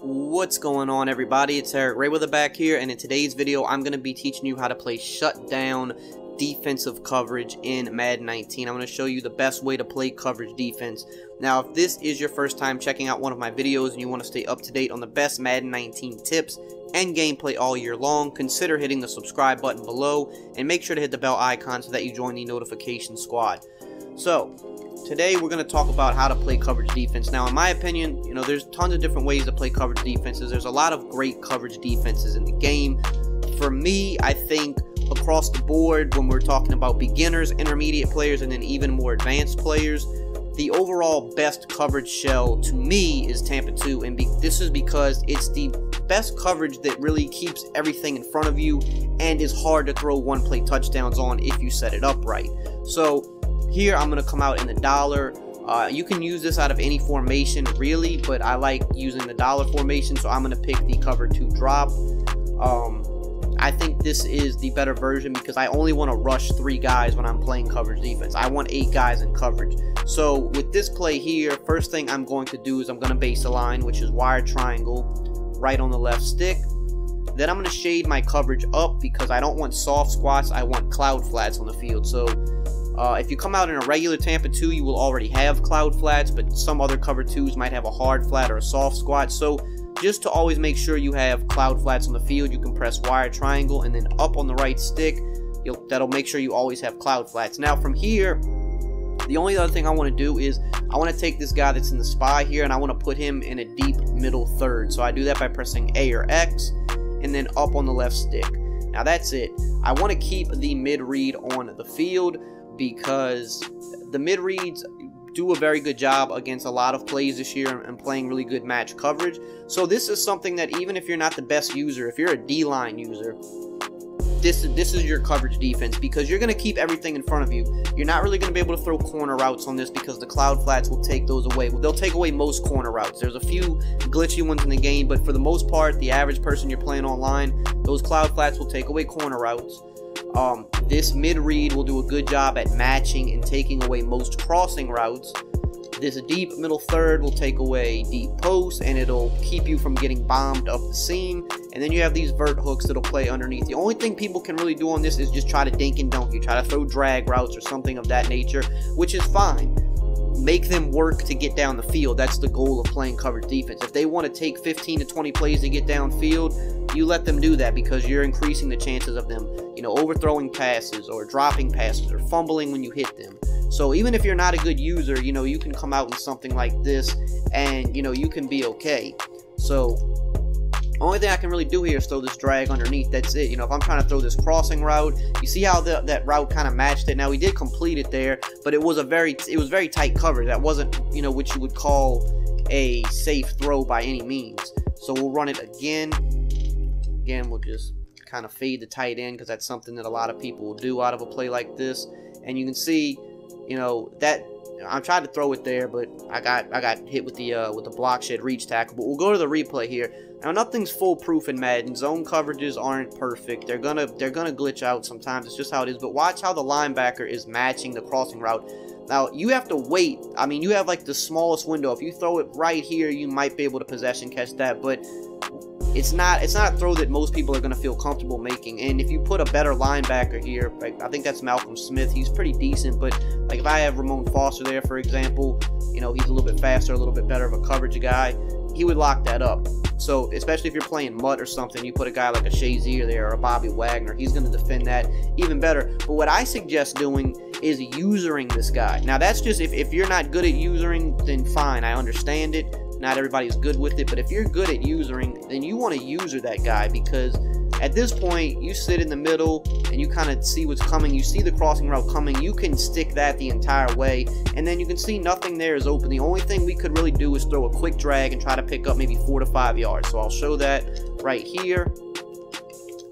What's going on, everybody? It's EricRayweather back here, and in today's video I'm going to be teaching you how to play shutdown defensive coverage in Madden 19. I'm going to show you the best way to play coverage defense. Now, if this is your first time checking out one of my videos and you want to stay up to date on the best Madden 19 tips and gameplay all year long, consider hitting the subscribe button below and make sure to hit the bell icon so that you join the notification squad. So today we're going to talk about how to play coverage defense. Now, in my opinion, there's tons of different ways to play coverage defenses. There's a lot of great coverage defenses in the game. For me, I think across the board, when we're talking about beginners, intermediate players, and then even more advanced players, the overall best coverage shell to me is Tampa 2, and this is because it's the best coverage that really keeps everything in front of you and is hard to throw one-play touchdowns on if you set it up right. So here I'm going to come out in the dollar. You can use this out of any formation really, but I like using the dollar formation, so I'm going to pick the cover 2 drop. I think this is the better version because I only want to rush 3 guys when I'm playing coverage defense. I want 8 guys in coverage. So with this play here, first thing I'm going to do is I'm going to base a line, which is wire triangle, right on the left stick. Then I'm going to shade my coverage up because I don't want soft squats, I want cloud flats on the field. So if you come out in a regular Tampa 2, you will already have cloud flats, but some other cover 2s might have a hard flat or a soft squat. So just to always make sure you have cloud flats on the field, you can press wire triangle and then up on the right stick. That'll make sure you always have cloud flats. Now from here, the only other thing I want to do is I want to take this guy that's in the spy here and I want to put him in a deep middle third. So I do that by pressing A or X and then up on the left stick. Now that's it. I want to keep the mid read on the field because the mid reads do a very good job against a lot of plays this year and playing really good match coverage. So this is something that even if you're not the best user, if you're a D-line user, this is your coverage defense because you're going to keep everything in front of you. You're not really going to be able to throw corner routes on this because the cloud flats will take those away. They'll take away most corner routes. There's a few glitchy ones in the game, but for the most part, the average person you're playing online, those cloud flats will take away corner routes. This mid-read will do a good job at matching and taking away most crossing routes. This deep middle third will take away deep posts, and it'll keep you from getting bombed up the seam. And then you have these vert hooks that'll play underneath. The only thing people can really do on this is just try to dink and dunk you, try to throw drag routes or something of that nature, which is fine. Make them work to get down the field. That's the goal of playing coverage defense. If they want to take 15 to 20 plays to get downfield, you let them do that because you're increasing the chances of them, overthrowing passes or dropping passes or fumbling when you hit them. So even if you're not a good user, you can come out in something like this and, you can be okay. So only thing I can really do here is throw this drag underneath. That's it. If I'm trying to throw this crossing route, you see how that route kind of matched it. Now we did complete it there, but it was very tight coverage. That wasn't, what you would call a safe throw by any means. So we'll run it again. Again, we'll just kind of fade the tight end because that's something that a lot of people will do out of a play like this. And you can see, that I'm trying to throw it there, but I got hit with the block shed reach tackle. But we'll go to the replay here. Now nothing's foolproof in Madden. Zone coverages aren't perfect. They're gonna glitch out sometimes. It's just how it is. But watch how the linebacker is matching the crossing route. Now you have to wait. I mean, you have like the smallest window. If you throw it right here, you might be able to possession catch that, but it's not a throw that most people are going to feel comfortable making. And if you put a better linebacker here, like I think that's Malcolm Smith, he's pretty decent, but like if I have Ramon Foster there, for example, he's a little bit faster, a little bit better of a coverage guy, he would lock that up. So especially if you're playing Mutt or something, you put a guy like a Shazier there or a Bobby Wagner, he's going to defend that even better. But what I suggest doing is usering this guy. Now that's just if you're not good at usering, then fine, I understand it. Not everybody's good with it, but if you're good at usering, then you want to user that guy because at this point, you sit in the middle and you kind of see what's coming. You see the crossing route coming. You can stick that the entire way, and then you can see nothing there is open. The only thing we could really do is throw a quick drag and try to pick up maybe 4 to 5 yards. So I'll show that right here.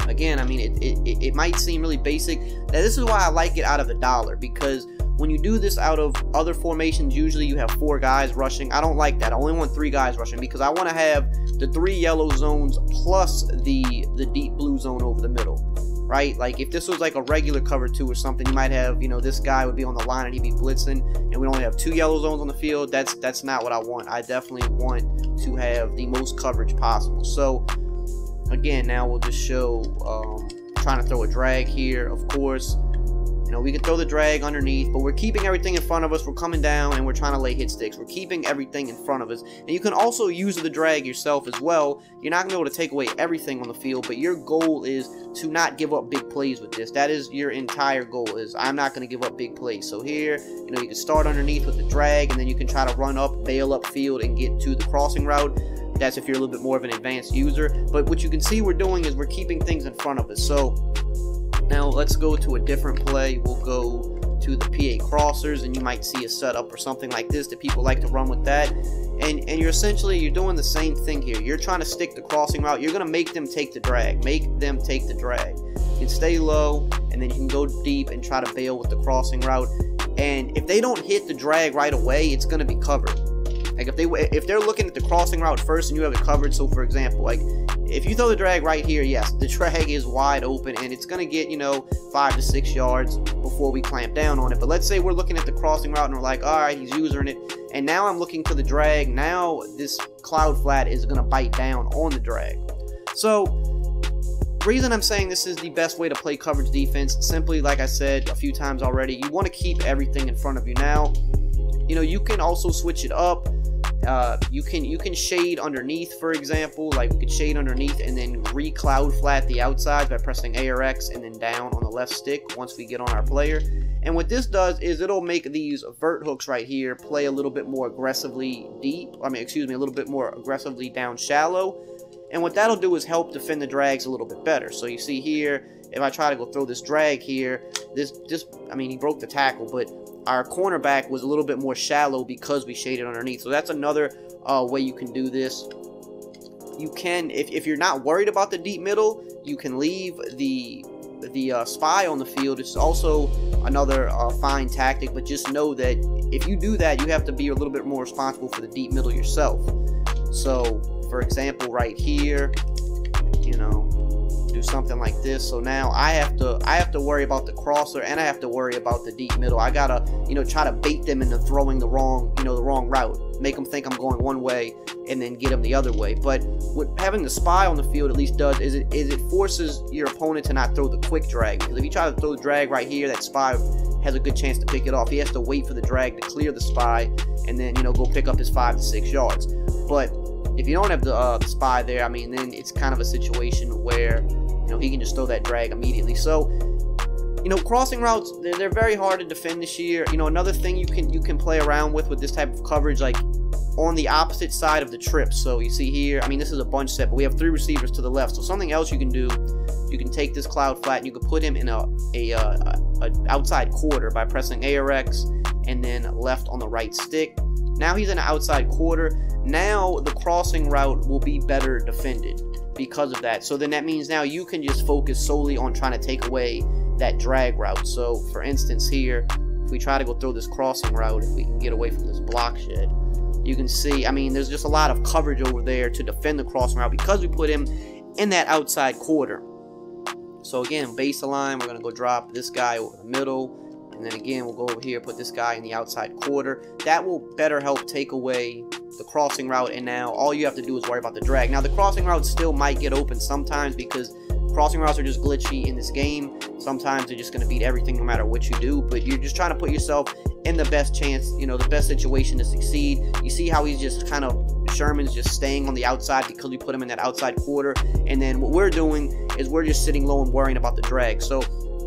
Again, I mean, it might seem really basic. Now, this is why I like it out of the dollar because when you do this out of other formations, usually you have 4 guys rushing. I don't like that. I only want 3 guys rushing because I want to have the 3 yellow zones plus the deep blue zone over the middle. right? Like if this was like a regular cover 2 or something, you might have, you know, this guy would be on the line and he'd be blitzing, and we only have 2 yellow zones on the field. That's not what I want. I definitely want to have the most coverage possible. So again, now we'll just show trying to throw a drag here. Of course, you know, we can throw the drag underneath, but we're keeping everything in front of us. We're coming down and we're trying to lay hit sticks. We're keeping everything in front of us. And you can also use the drag yourself as well. You're not going to be able to take away everything on the field, but your goal is to not give up big plays with this. That is your entire goal, is I'm not going to give up big plays. So here, you know, you can start underneath with the drag, and then you can try to run up, bail up field, and get to the crossing route. That's if you're a little bit more of an advanced user. But what you can see we're doing is we're keeping things in front of us. So now let's go to a different play. We'll go to the PA crossers, and you might see a setup or something like this that people like to run with that. And you're doing the same thing here. You're trying to stick the crossing route. You're going to make them take the drag. Make them take the drag. You can stay low, and then you can go deep and try to bail with the crossing route. And if they don't hit the drag right away, it's going to be covered. Like if they're looking at the crossing route first and you have it covered, so for example, like if you throw the drag right here, yes, the drag is wide open and it's gonna get, you know, 5 to 6 yards before we clamp down on it. But let's say we're looking at the crossing route and we're like, all right, he's using it, and now I'm looking to the drag. Now this cloud flat is gonna bite down on the drag. So the reason I'm saying this is the best way to play coverage defense, simply like I said a few times already, you want to keep everything in front of you. Now, you know, you can also switch it up. You can shade underneath, for example. Like we could shade underneath and then re-cloud flat the outside by pressing A or X and then down on the left stick once we get on our player. And what this does is it'll make these vert hooks right here play a little bit more aggressively deep. I mean, excuse me, a little bit more aggressively down shallow. And what that'll do is help defend the drags a little bit better. So you see here, if I try to go throw this drag here, I mean, he broke the tackle, but our cornerback was a little bit more shallow because we shaded underneath. So that's another way you can do this. You can, if you're not worried about the deep middle, you can leave the spy on the field. It's also another fine tactic, but just know that if you do that, you have to be a little bit more responsible for the deep middle yourself. So for example, right here, you know, do something like this. So now I have to worry about the crosser, and I have to worry about the deep middle. I gotta, you know, try to bait them into throwing the wrong route, make them think I'm going one way and then get them the other way. But what having the spy on the field at least does is it forces your opponent to not throw the quick drag, because if you try to throw the drag right here, that spy has a good chance to pick it off. He has to wait for the drag to clear the spy and then, you know, go pick up his 5 to 6 yards. But if you don't have the spy there, I mean, then it's kind of a situation where, you know, he can just throw that drag immediately. So, you know, crossing routes, they're very hard to defend this year. You know, another thing you can play around with this type of coverage, like on the opposite side of the trip. So you see here, I mean, this is a bunch set, but we have 3 receivers to the left. So something else you can do, you can take this cloud flat and you can put him in a outside quarter by pressing A or X and then left on the right stick. Now he's in an outside quarter. Now the crossing route will be better defended because of that. So then that means now you can just focus solely on trying to take away that drag route. So for instance here, if we try to go throw this crossing route, if we can get away from this block shed, you can see, I mean, there's just a lot of coverage over there to defend the crossing route because we put him in that outside quarter. So again, base line, we're going to go drop this guy over the middle. And then again, we'll go over here, put this guy in the outside quarter. That will better help take away the crossing route, and now all you have to do is worry about the drag. Now, the crossing route still might get open sometimes because crossing routes are just glitchy in this game. Sometimes they're just going to beat everything no matter what you do, but you're just trying to put yourself in the best chance, you know, the best situation to succeed. You see how he's just kind of, Sherman's just staying on the outside because we put him in that outside quarter, and then what we're doing is we're just sitting low and worrying about the drag. So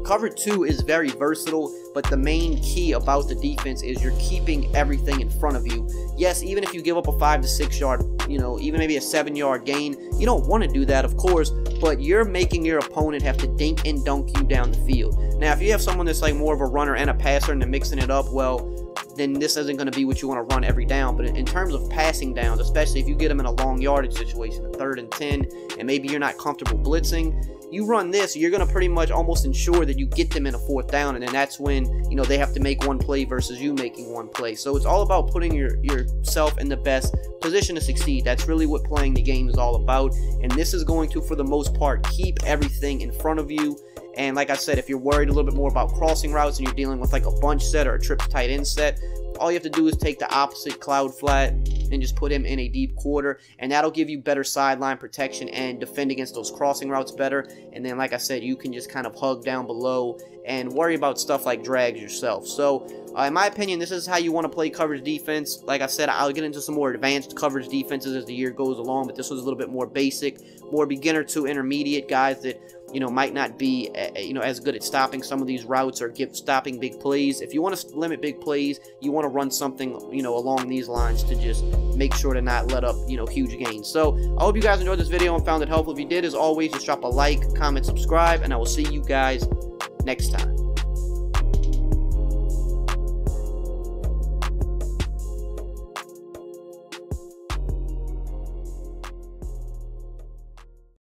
cover 2 is very versatile, but the main key about the defense is you're keeping everything in front of you. Yes, even if you give up a 5 to 6 yard, you know, even maybe a 7-yard gain, you don't want to do that, of course, but you're making your opponent have to dink and dunk you down the field. Now, if you have someone that's like more of a runner and a passer and they're mixing it up, well, then this isn't going to be what you want to run every down. But in terms of passing downs, especially if you get them in a long yardage situation, a 3rd and 10, and maybe you're not comfortable blitzing, you run this, you're going to pretty much almost ensure that you get them in a 4th down, and then that's when, you know, they have to make one play versus you making one play. So it's all about putting yourself in the best position to succeed. That's really what playing the game is all about, and this is going to, for the most part, keep everything in front of you And like I said, if you're worried a little bit more about crossing routes and you're dealing with like a bunch set or a trips tight end set, all you have to do is take the opposite cloud flat and just put him in a deep quarter, and that'll give you better sideline protection and defend against those crossing routes better. And then, like I said, you can just kind of hug down below and worry about stuff like drags yourself. So in my opinion, this is how you want to play coverage defense. Like I said, I'll get into some more advanced coverage defenses as the year goes along, but this was a little bit more basic, more beginner to intermediate guys that, you know, might not be, you know, as good at stopping some of these routes or stopping big plays. If you want to limit big plays, you want to run something, you know, along these lines to just make sure to not let up, you know, huge gains. So I hope you guys enjoyed this video and found it helpful. If you did, as always, just drop a like, comment, subscribe, and I will see you guys next time.